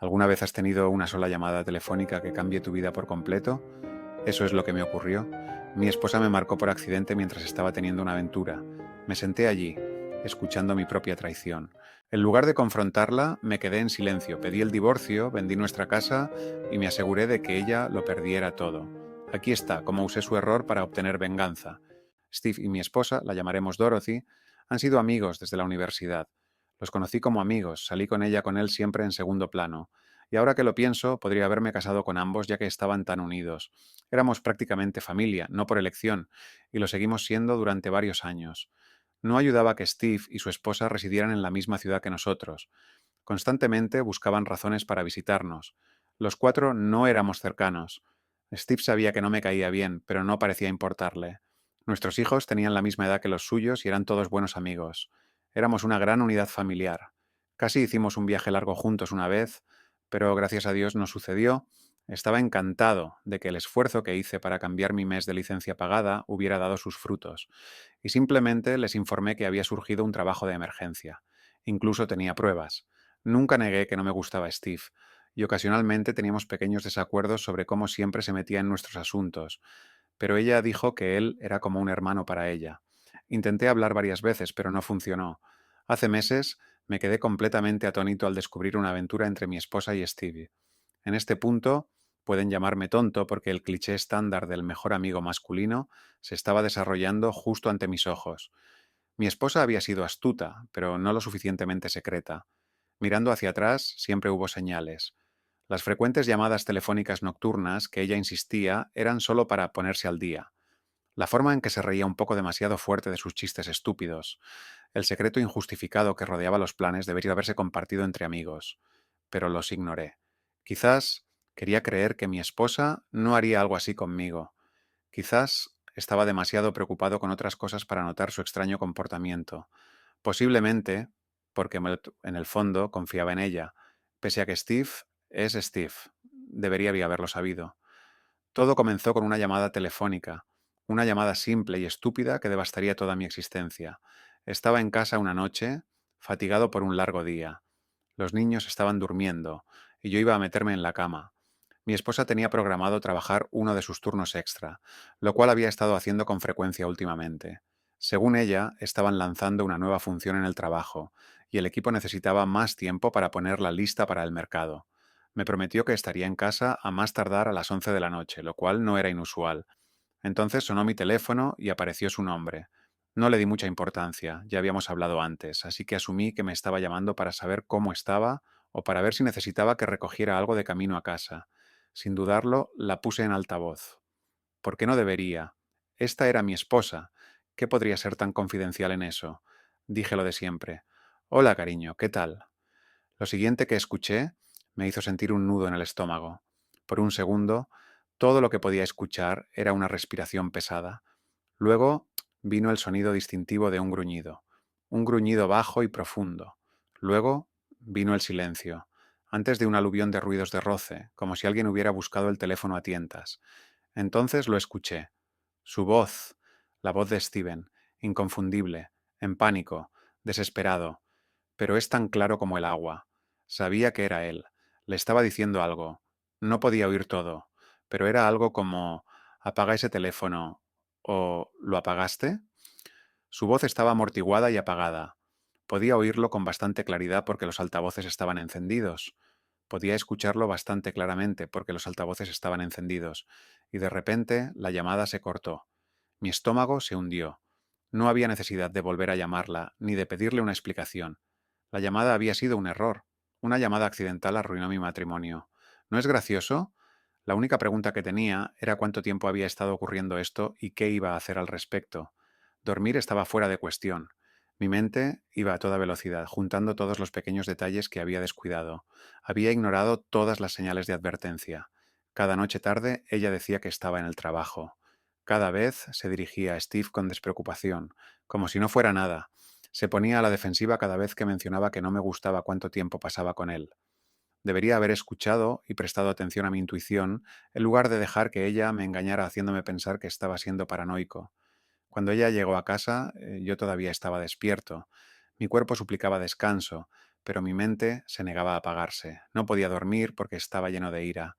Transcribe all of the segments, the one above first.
¿Alguna vez has tenido una sola llamada telefónica que cambie tu vida por completo? Eso es lo que me ocurrió. Mi esposa me marcó por accidente mientras estaba teniendo una aventura. Me senté allí, escuchando mi propia traición. En lugar de confrontarla, me quedé en silencio, pedí el divorcio, vendí nuestra casa y me aseguré de que ella lo perdiera todo. Aquí está, cómo usé su error para obtener venganza. Steve y mi esposa, la llamaremos Dorothy, han sido amigos desde la universidad. Los conocí como amigos, salí con ella con él siempre en segundo plano. Y ahora que lo pienso, podría haberme casado con ambos ya que estaban tan unidos. Éramos prácticamente familia, no por elección, y lo seguimos siendo durante varios años. No ayudaba que Steve y su esposa residieran en la misma ciudad que nosotros. Constantemente buscaban razones para visitarnos. Los cuatro no éramos cercanos. Steve sabía que no me caía bien, pero no parecía importarle. Nuestros hijos tenían la misma edad que los suyos y eran todos buenos amigos. Éramos una gran unidad familiar. Casi hicimos un viaje largo juntos una vez, pero gracias a Dios no sucedió. Estaba encantado de que el esfuerzo que hice para cambiar mi mes de licencia pagada hubiera dado sus frutos, y simplemente les informé que había surgido un trabajo de emergencia. Incluso tenía pruebas. Nunca negué que no me gustaba Steve, y ocasionalmente teníamos pequeños desacuerdos sobre cómo siempre se metía en nuestros asuntos, pero ella dijo que él era como un hermano para ella. Intenté hablar varias veces, pero no funcionó. Hace meses me quedé completamente atónito al descubrir una aventura entre mi esposa y Stevie. En este punto, pueden llamarme tonto porque el cliché estándar del mejor amigo masculino se estaba desarrollando justo ante mis ojos. Mi esposa había sido astuta, pero no lo suficientemente secreta. Mirando hacia atrás, siempre hubo señales. Las frecuentes llamadas telefónicas nocturnas que ella insistía eran solo para ponerse al día. La forma en que se reía un poco demasiado fuerte de sus chistes estúpidos. El secreto injustificado que rodeaba los planes debería haberse compartido entre amigos. Pero los ignoré. Quizás quería creer que mi esposa no haría algo así conmigo. Quizás estaba demasiado preocupado con otras cosas para notar su extraño comportamiento. Posiblemente porque en el fondo confiaba en ella, pese a que Steve es Steve. Debería haberlo sabido. Todo comenzó con una llamada telefónica, una llamada simple y estúpida que devastaría toda mi existencia. Estaba en casa una noche, fatigado por un largo día. Los niños estaban durmiendo y yo iba a meterme en la cama. Mi esposa tenía programado trabajar uno de sus turnos extra, lo cual había estado haciendo con frecuencia últimamente. Según ella, estaban lanzando una nueva función en el trabajo, y el equipo necesitaba más tiempo para ponerla lista para el mercado. Me prometió que estaría en casa a más tardar a las 11 de la noche, lo cual no era inusual. Entonces sonó mi teléfono y apareció su nombre. No le di mucha importancia, ya habíamos hablado antes, así que asumí que me estaba llamando para saber cómo estaba o para ver si necesitaba que recogiera algo de camino a casa. Sin dudarlo, la puse en altavoz. ¿Por qué no debería? Esta era mi esposa. ¿Qué podría ser tan confidencial en eso? Dije lo de siempre. Hola, cariño, ¿qué tal? Lo siguiente que escuché me hizo sentir un nudo en el estómago. Por un segundo, todo lo que podía escuchar era una respiración pesada. Luego vino el sonido distintivo de un gruñido bajo y profundo. Luego vino el silencio, antes de un aluvión de ruidos de roce, como si alguien hubiera buscado el teléfono a tientas. Entonces lo escuché. Su voz, la voz de Steven, inconfundible, en pánico, desesperado, pero es tan claro como el agua. Sabía que era él. Le estaba diciendo algo. No podía oír todo, pero era algo como «apaga ese teléfono» o «¿lo apagaste?». Su voz estaba amortiguada y apagada. Podía oírlo con bastante claridad porque los altavoces estaban encendidos. Podía escucharlo bastante claramente porque los altavoces estaban encendidos. Y de repente la llamada se cortó. Mi estómago se hundió. No había necesidad de volver a llamarla, ni de pedirle una explicación. La llamada había sido un error. Una llamada accidental arruinó mi matrimonio. ¿No es gracioso? La única pregunta que tenía era cuánto tiempo había estado ocurriendo esto y qué iba a hacer al respecto. Dormir estaba fuera de cuestión. Mi mente iba a toda velocidad, juntando todos los pequeños detalles que había descuidado. Había ignorado todas las señales de advertencia. Cada noche tarde ella decía que estaba en el trabajo. Cada vez se dirigía a Steve con despreocupación, como si no fuera nada. Se ponía a la defensiva cada vez que mencionaba que no me gustaba cuánto tiempo pasaba con él. Debería haber escuchado y prestado atención a mi intuición, en lugar de dejar que ella me engañara haciéndome pensar que estaba siendo paranoico. Cuando ella llegó a casa, yo todavía estaba despierto. Mi cuerpo suplicaba descanso, pero mi mente se negaba a apagarse. No podía dormir porque estaba lleno de ira.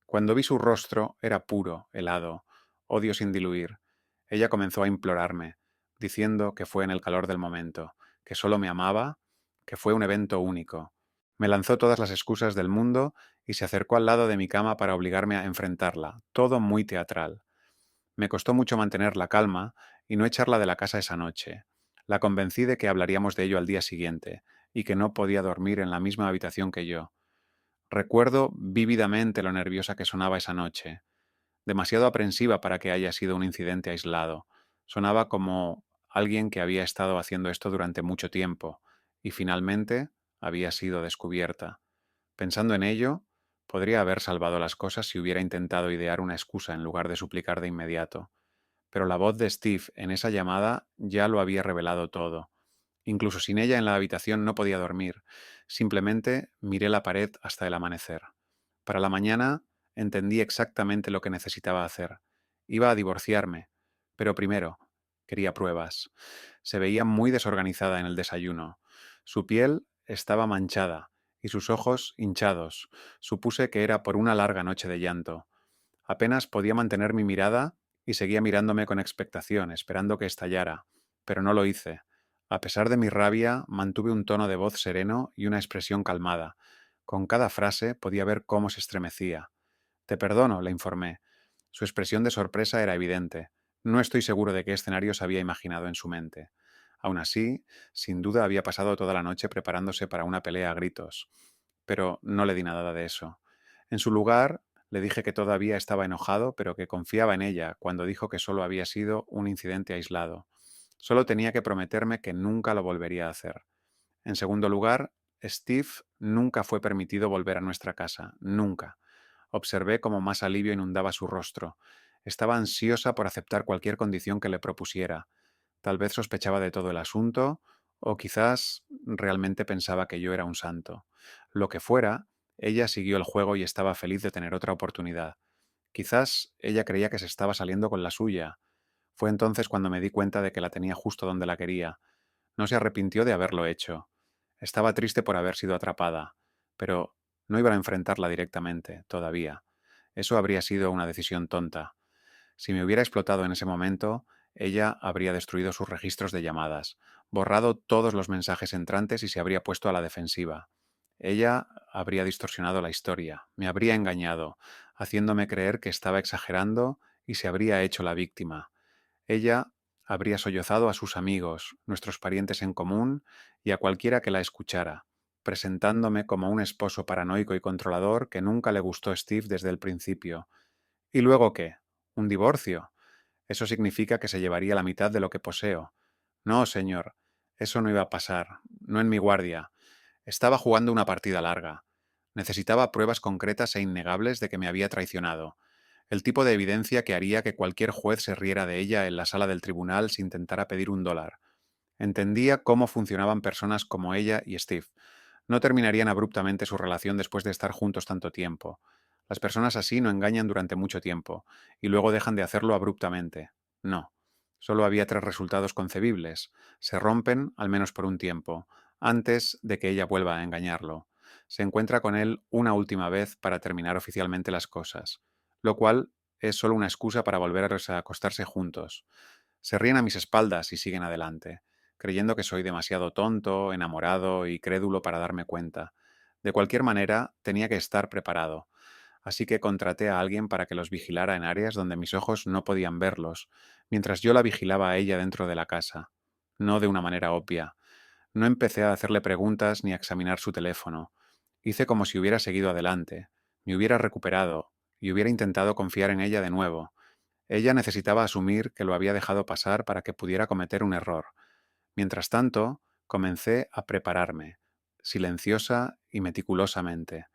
Cuando vi su rostro, era puro, helado, odio sin diluir. Ella comenzó a implorarme, diciendo que fue en el calor del momento, que solo me amaba, que fue un evento único. Me lanzó todas las excusas del mundo y se acercó al lado de mi cama para obligarme a enfrentarla, todo muy teatral. Me costó mucho mantener la calma y no echarla de la casa esa noche. La convencí de que hablaríamos de ello al día siguiente, y que no podía dormir en la misma habitación que yo. Recuerdo vívidamente lo nerviosa que sonaba esa noche, demasiado aprensiva para que haya sido un incidente aislado. Sonaba como alguien que había estado haciendo esto durante mucho tiempo, y finalmente había sido descubierta. Pensando en ello, podría haber salvado las cosas si hubiera intentado idear una excusa en lugar de suplicar de inmediato. Pero la voz de Steve en esa llamada ya lo había revelado todo. Incluso sin ella en la habitación no podía dormir. Simplemente miré la pared hasta el amanecer. Para la mañana entendí exactamente lo que necesitaba hacer. Iba a divorciarme, pero primero quería pruebas. Se veía muy desorganizada en el desayuno. Su piel estaba manchada y sus ojos hinchados. Supuse que era por una larga noche de llanto. Apenas podía mantener mi mirada y seguía mirándome con expectación, esperando que estallara, pero no lo hice. A pesar de mi rabia, mantuve un tono de voz sereno y una expresión calmada. Con cada frase podía ver cómo se estremecía. Te perdono, le informé. Su expresión de sorpresa era evidente. No estoy seguro de qué escenario se había imaginado en su mente. Aún así, sin duda había pasado toda la noche preparándose para una pelea a gritos. Pero no le di nada de eso. En su lugar, le dije que todavía estaba enojado, pero que confiaba en ella cuando dijo que solo había sido un incidente aislado. Solo tenía que prometerme que nunca lo volvería a hacer. En segundo lugar, Steve nunca fue permitido volver a nuestra casa, nunca. Observé cómo más alivio inundaba su rostro. Estaba ansiosa por aceptar cualquier condición que le propusiera. Tal vez sospechaba de todo el asunto, o quizás realmente pensaba que yo era un santo. Lo que fuera, ella siguió el juego y estaba feliz de tener otra oportunidad. Quizás ella creía que se estaba saliendo con la suya. Fue entonces cuando me di cuenta de que la tenía justo donde la quería. No se arrepintió de haberlo hecho. Estaba triste por haber sido atrapada, pero no iba a enfrentarla directamente, todavía. Eso habría sido una decisión tonta. Si me hubiera explotado en ese momento, ella habría destruido sus registros de llamadas, borrado todos los mensajes entrantes y se habría puesto a la defensiva. Ella habría distorsionado la historia, me habría engañado, haciéndome creer que estaba exagerando y se habría hecho la víctima. Ella habría sollozado a sus amigos, nuestros parientes en común y a cualquiera que la escuchara, presentándome como un esposo paranoico y controlador que nunca le gustó Steve desde el principio. ¿Y luego qué? ¿Un divorcio? Eso significa que se llevaría la mitad de lo que poseo. No, señor, eso no iba a pasar, no en mi guardia. Estaba jugando una partida larga. Necesitaba pruebas concretas e innegables de que me había traicionado. El tipo de evidencia que haría que cualquier juez se riera de ella en la sala del tribunal si intentara pedir $1. Entendía cómo funcionaban personas como ella y Steve. No terminarían abruptamente su relación después de estar juntos tanto tiempo. Las personas así no engañan durante mucho tiempo, y luego dejan de hacerlo abruptamente. No. Solo había tres resultados concebibles. Se rompen, al menos por un tiempo, antes de que ella vuelva a engañarlo. Se encuentra con él una última vez para terminar oficialmente las cosas, lo cual es solo una excusa para volver a acostarse juntos. Se ríen a mis espaldas y siguen adelante, creyendo que soy demasiado tonto, enamorado y crédulo para darme cuenta. De cualquier manera, tenía que estar preparado, así que contraté a alguien para que los vigilara en áreas donde mis ojos no podían verlos, mientras yo la vigilaba a ella dentro de la casa. No de una manera obvia. No empecé a hacerle preguntas ni a examinar su teléfono. Hice como si hubiera seguido adelante, me hubiera recuperado y hubiera intentado confiar en ella de nuevo. Ella necesitaba asumir que lo había dejado pasar para que pudiera cometer un error. Mientras tanto, comencé a prepararme, silenciosa y meticulosamente.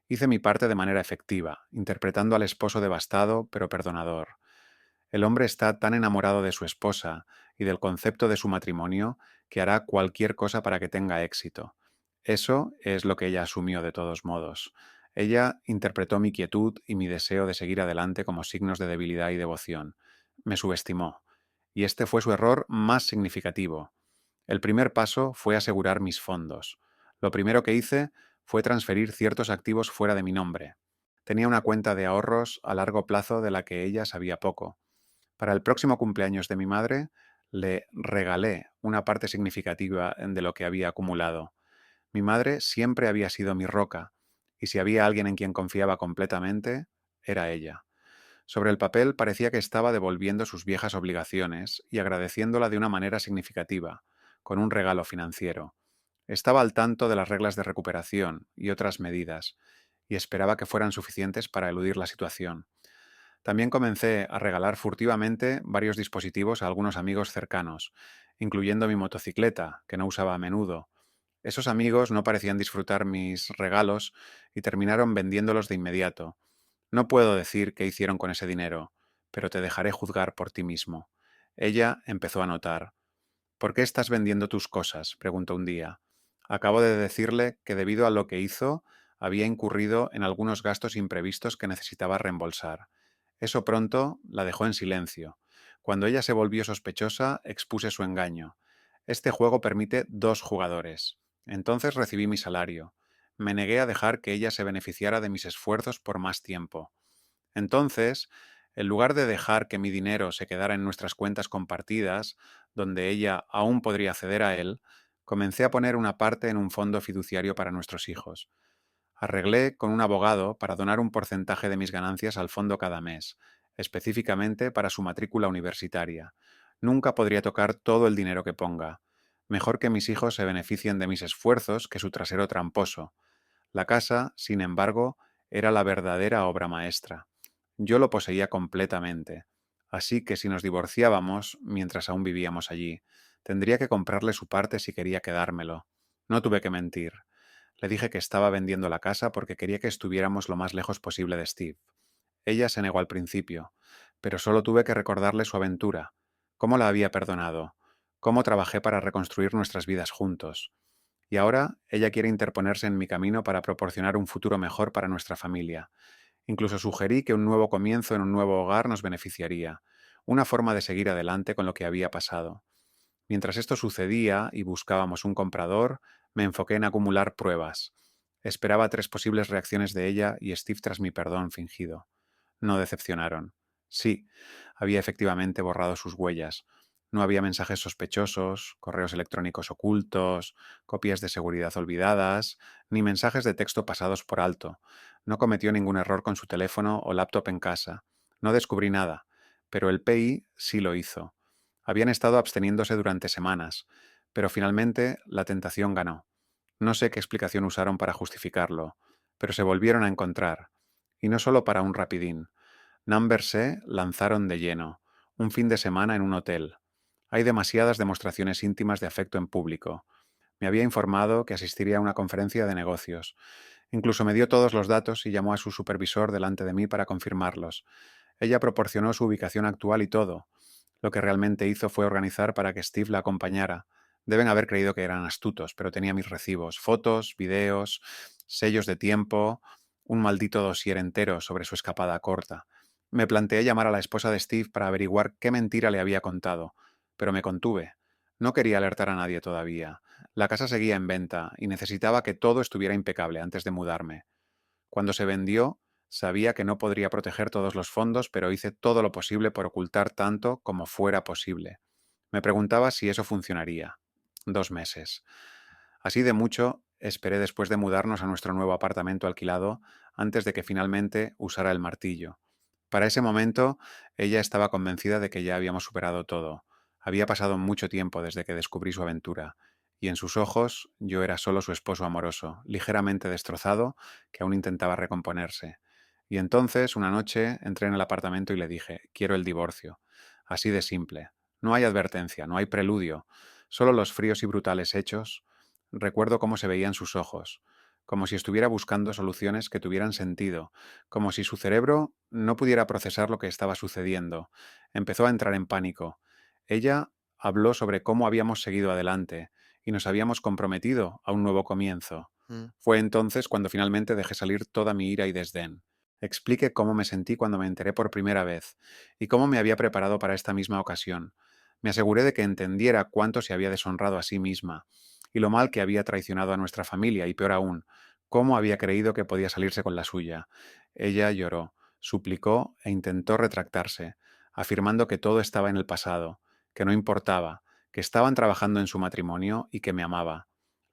Hice mi parte de manera efectiva, interpretando al esposo devastado pero perdonador. El hombre está tan enamorado de su esposa y del concepto de su matrimonio que hará cualquier cosa para que tenga éxito. Eso es lo que ella asumió de todos modos. Ella interpretó mi quietud y mi deseo de seguir adelante como signos de debilidad y devoción. Me subestimó. Y este fue su error más significativo. El primer paso fue asegurar mis fondos. Lo primero que hice fue transferir ciertos activos fuera de mi nombre. Tenía una cuenta de ahorros a largo plazo de la que ella sabía poco. Para el próximo cumpleaños de mi madre, le regalé una parte significativa de lo que había acumulado. Mi madre siempre había sido mi roca, y si había alguien en quien confiaba completamente, era ella. Sobre el papel parecía que estaba devolviendo sus viejas obligaciones y agradeciéndola de una manera significativa, con un regalo financiero. Estaba al tanto de las reglas de recuperación y otras medidas, y esperaba que fueran suficientes para eludir la situación. También comencé a regalar furtivamente varios dispositivos a algunos amigos cercanos, incluyendo mi motocicleta, que no usaba a menudo. Esos amigos no parecían disfrutar mis regalos y terminaron vendiéndolos de inmediato. No puedo decir qué hicieron con ese dinero, pero te dejaré juzgar por ti mismo. Ella empezó a notar. ¿Por qué estás vendiendo tus cosas?, preguntó un día. Acabo de decirle que debido a lo que hizo, había incurrido en algunos gastos imprevistos que necesitaba reembolsar. Eso pronto la dejó en silencio. Cuando ella se volvió sospechosa, expuse su engaño. Este juego permite 2 jugadores. Entonces recibí mi salario. Me negué a dejar que ella se beneficiara de mis esfuerzos por más tiempo. Entonces, en lugar de dejar que mi dinero se quedara en nuestras cuentas compartidas, donde ella aún podría acceder a él, comencé a poner una parte en un fondo fiduciario para nuestros hijos. Arreglé con un abogado para donar un porcentaje de mis ganancias al fondo cada mes, específicamente para su matrícula universitaria. Nunca podría tocar todo el dinero que ponga. Mejor que mis hijos se beneficien de mis esfuerzos que su trasero tramposo. La casa, sin embargo, era la verdadera obra maestra. Yo lo poseía completamente, así que si nos divorciábamos, mientras aún vivíamos allí, tendría que comprarle su parte si quería quedármelo. No tuve que mentir. Le dije que estaba vendiendo la casa porque quería que estuviéramos lo más lejos posible de Steve. Ella se negó al principio, pero solo tuve que recordarle su aventura, cómo la había perdonado, cómo trabajé para reconstruir nuestras vidas juntos. Y ahora ella quiere interponerse en mi camino para proporcionar un futuro mejor para nuestra familia. Incluso sugerí que un nuevo comienzo en un nuevo hogar nos beneficiaría, una forma de seguir adelante con lo que había pasado. Mientras esto sucedía y buscábamos un comprador, me enfoqué en acumular pruebas. Esperaba 3 posibles reacciones de ella y Steve tras mi perdón fingido. No decepcionaron. Sí, había efectivamente borrado sus huellas. No había mensajes sospechosos, correos electrónicos ocultos, copias de seguridad olvidadas, ni mensajes de texto pasados por alto. No cometió ningún error con su teléfono o laptop en casa. No descubrí nada, pero el PI sí lo hizo. Habían estado absteniéndose durante semanas, pero finalmente la tentación ganó. No sé qué explicación usaron para justificarlo, pero se volvieron a encontrar. Y no solo para un rapidín. Number se lanzaron de lleno, un fin de semana en un hotel. Hay demasiadas demostraciones íntimas de afecto en público. Me había informado que asistiría a una conferencia de negocios. Incluso me dio todos los datos y llamó a su supervisor delante de mí para confirmarlos. Ella proporcionó su ubicación actual y todo. Lo que realmente hizo fue organizar para que Steve la acompañara. Deben haber creído que eran astutos, pero tenía mis recibos, fotos, videos, sellos de tiempo, un maldito dossier entero sobre su escapada corta. Me planteé llamar a la esposa de Steve para averiguar qué mentira le había contado, pero me contuve. No quería alertar a nadie todavía. La casa seguía en venta y necesitaba que todo estuviera impecable antes de mudarme. Cuando se vendió, sabía que no podría proteger todos los fondos, pero hice todo lo posible por ocultar tanto como fuera posible. Me preguntaba si eso funcionaría. 2 meses. Así de mucho esperé después de mudarnos a nuestro nuevo apartamento alquilado antes de que finalmente usara el martillo. Para ese momento, ella estaba convencida de que ya habíamos superado todo. Había pasado mucho tiempo desde que descubrí su aventura, y en sus ojos yo era solo su esposo amoroso, ligeramente destrozado, que aún intentaba recomponerse. Y entonces, una noche, entré en el apartamento y le dije, quiero el divorcio. Así de simple. No hay advertencia, no hay preludio, solo los fríos y brutales hechos. Recuerdo cómo se veían sus ojos, como si estuviera buscando soluciones que tuvieran sentido, como si su cerebro no pudiera procesar lo que estaba sucediendo. Empezó a entrar en pánico. Ella habló sobre cómo habíamos seguido adelante y nos habíamos comprometido a un nuevo comienzo. Mm. Fue entonces cuando finalmente dejé salir toda mi ira y desdén. Expliqué cómo me sentí cuando me enteré por primera vez y cómo me había preparado para esta misma ocasión. Me aseguré de que entendiera cuánto se había deshonrado a sí misma. y lo mal que había traicionado a nuestra familia y, peor aún, cómo había creído que podía salirse con la suya. Ella lloró, suplicó e intentó retractarse, afirmando que todo estaba en el pasado, que no importaba, que estaban trabajando en su matrimonio y que me amaba.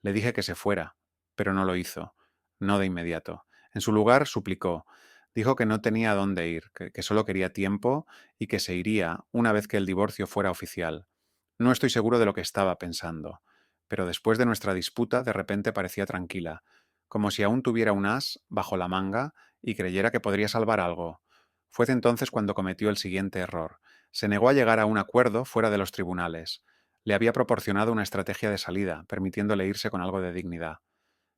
Le dije que se fuera, pero no lo hizo, no de inmediato. En su lugar suplicó. Dijo que no tenía a dónde ir, que solo quería tiempo y que se iría una vez que el divorcio fuera oficial. No estoy seguro de lo que estaba pensando, pero después de nuestra disputa de repente parecía tranquila, como si aún tuviera un as bajo la manga y creyera que podría salvar algo. Fue entonces cuando cometió el siguiente error. Se negó a llegar a un acuerdo fuera de los tribunales. Le había proporcionado una estrategia de salida, permitiéndole irse con algo de dignidad.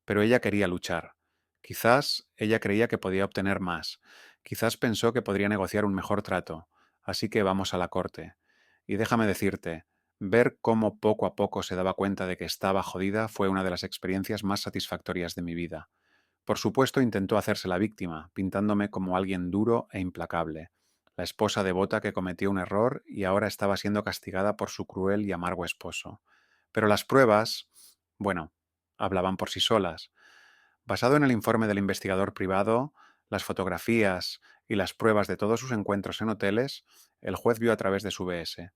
Pero ella quería luchar. Quizás ella creía que podía obtener más. Quizás pensó que podría negociar un mejor trato. Así que vamos a la corte. Y déjame decirte, ver cómo poco a poco se daba cuenta de que estaba jodida fue una de las experiencias más satisfactorias de mi vida. Por supuesto, intentó hacerse la víctima, pintándome como alguien duro e implacable, la esposa devota que cometió un error y ahora estaba siendo castigada por su cruel y amargo esposo. Pero las pruebas, bueno, hablaban por sí solas. Basado en el informe del investigador privado, las fotografías y las pruebas de todos sus encuentros en hoteles, el juez vio a través de su BS.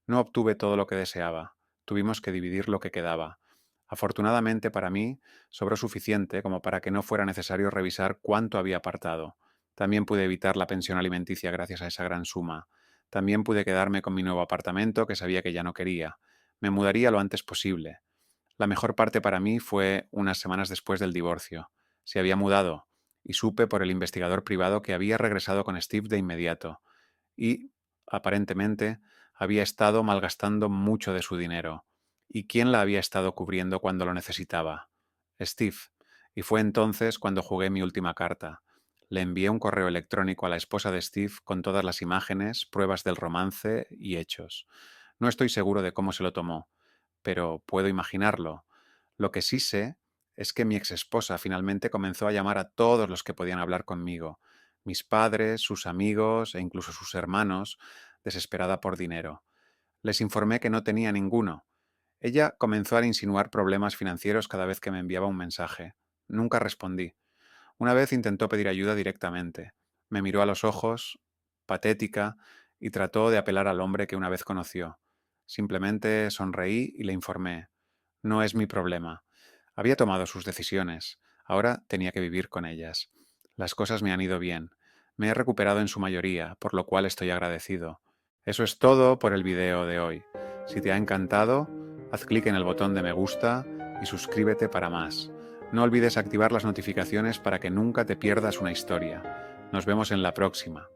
No obtuve todo lo que deseaba. Tuvimos que dividir lo que quedaba. Afortunadamente para mí, sobró suficiente como para que no fuera necesario revisar cuánto había apartado. También pude evitar la pensión alimenticia gracias a esa gran suma. También pude quedarme con mi nuevo apartamento que sabía que ya no quería. Me mudaría lo antes posible. La mejor parte para mí fue unas semanas después del divorcio. Se había mudado, y supe por el investigador privado que había regresado con Steve de inmediato. Y, aparentemente, había estado malgastando mucho de su dinero. ¿Y quién la había estado cubriendo cuando lo necesitaba? Steve. Y fue entonces cuando jugué mi última carta. Le envié un correo electrónico a la esposa de Steve con todas las imágenes, pruebas del romance y hechos. No estoy seguro de cómo se lo tomó, pero puedo imaginarlo. Lo que sí sé es que mi exesposa finalmente comenzó a llamar a todos los que podían hablar conmigo, mis padres, sus amigos e incluso sus hermanos, desesperada por dinero. Les informé que no tenía ninguno. Ella comenzó a insinuar problemas financieros cada vez que me enviaba un mensaje. Nunca respondí. Una vez intentó pedir ayuda directamente. Me miró a los ojos, patética, y trató de apelar al hombre que una vez conoció. Simplemente sonreí y le informé. No es mi problema. Había tomado sus decisiones. Ahora tenía que vivir con ellas. Las cosas me han ido bien. Me he recuperado en su mayoría, por lo cual estoy agradecido. Eso es todo por el video de hoy. Si te ha encantado, haz clic en el botón de me gusta y suscríbete para más. No olvides activar las notificaciones para que nunca te pierdas una historia. Nos vemos en la próxima.